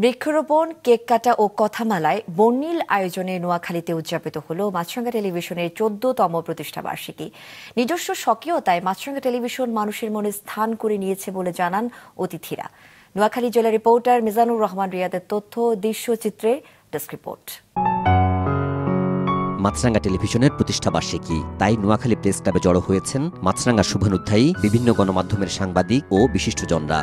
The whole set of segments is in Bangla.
বৃক্ষরোপণ, কেক কাটা ও কথামালায় বর্ণিল আয়োজনে নোয়াখালীতে উদযাপিত হল মাছরাঙা টেলিভিশনের 14তম প্রতিষ্ঠাবার্ষিকী। নিজস্ব স্বকীয়তায় মাছরাঙা টেলিভিশন মানুষের মনে স্থান করে নিয়েছে বলে জানান অতিথিরা। নোয়াখালী জেলা রিপোর্টার মিজানুর রহমান রিয়াদের তথ্য, দৃশ্যচিত্রে ডেস্ক রিপোর্ট। মাছরাঙা টেলিভিশনের প্রতিষ্ঠাবার্ষিকী, তাই নোয়াখালী প্রেস ক্লাবে জড়ো হয়েছেন মাছরাঙা শুভানুধ্যায়ী, বিভিন্ন গণমাধ্যমের সাংবাদিক ও বিশিষ্টজনরা।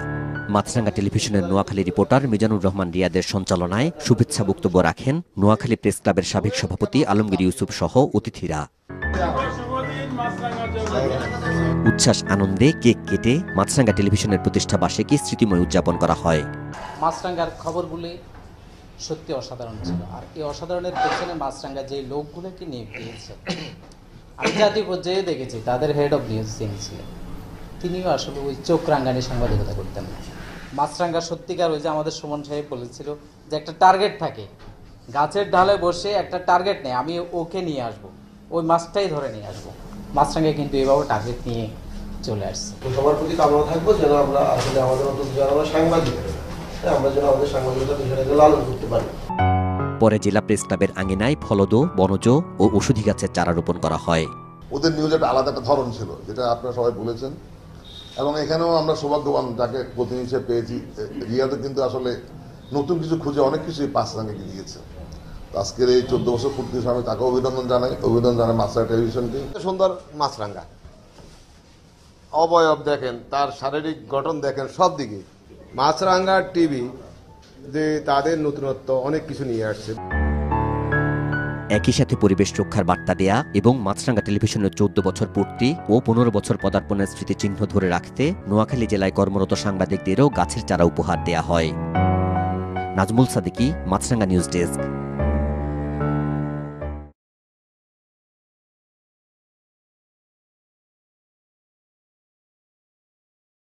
মাছরাঙা টেলিভিশনের নোয়াখালী রিপোর্টার মিজানুর রহমান রিয়াদের সঞ্চালনায় শুভেচ্ছা বক্তব্য রাখেন নোয়াখালী প্রেস ক্লাবের সাবেক সভাপতি আলমগীর ইউসুফ সহ অতিথিরা। উচ্ছ্বাস আনন্দে কেক কেটে মাছরাঙা টেলিভিশনের প্রতিষ্ঠাবার্ষিকী স্মৃতিময় উদযাপন করা হয়। মাছরাঙার খবরগুলি সত্যি অসাধারণ ছিল, আর এই অসাধারণের পেছনে মাছরাঙা যে লোকগুলোকে নিয়ে গিয়েছে, আমি জাতীয় পর্যায়ে দেখেছি তাদের হেড অফ নিউজ তিনি ছিলেন। তিনিও আসলে ওই চোখ রাঙ্গানি সাংবাদিকতা করতেন না। মাছরাঙা সত্যিকার, ওই যে আমাদের সুমন সাহেব বলেছিল যে একটা টার্গেট থাকে, গাছের ঢালে বসে একটা টার্গেট নেই, আমি ওকে নিয়ে আসবো, ওই মাছটাই ধরে নিয়ে আসবো। মাছরাঙা কিন্তু এভাবে টার্গেট নিয়ে চলে আসছে। সবার প্রতি কামনা থাকবো যেন আমরা আসলে আমাদের মতো যারা আমরা সাংবাদিক, আমরা যেন আমাদের সাংবাদিকতা বিষয়টাকে লালন করতে পারি। পরে জেলা প্রেস ক্লাবের আঙিনায় ফলদ, বনজ ও ওষুধি গাছের চারা রোপণ করা হয়। ওদের নিউজের আলাদা একটা ধরন ছিল, যেটা আপনারা সবাই বলেছেন, এবং এখানেও আমরা সৌভাগ্যবান যাকে প্রতিনিধি হিসেবে পেয়েছি। রিয়াদের কিন্তু আসলে নতুন কিছু খুঁজে অনেক কিছুই মাছরাঙাকে দিয়েছে। আজকের এই 14 বছর পূর্তি আমি তাকে অভিনন্দন জানাই মাছরাঙা টেলিভিশনকে। সুন্দর মাছরাঙা, অবয়ব দেখেন, তার শারীরিক গঠন দেখেন, সব দিকে মাছরাঙা টিভি যে তাদের নতুনত্ব অনেক কিছু নিয়ে আসছে। একই সাথে পরিবেশ রক্ষার বার্তা দেয়া এবং মাছরাঙা টেলিভিশনের 14 বছর পূর্তি ও 15 বছর পদার্পণের স্মৃতিচিহ্ন ধরে রাখতে নোয়াখালী জেলায় কর্মরত সাংবাদিকদেরও গাছের চারা উপহার দেয়া হয়। নাজমুল সাদিকি, মাছরাঙা নিউজ ডেস্ক।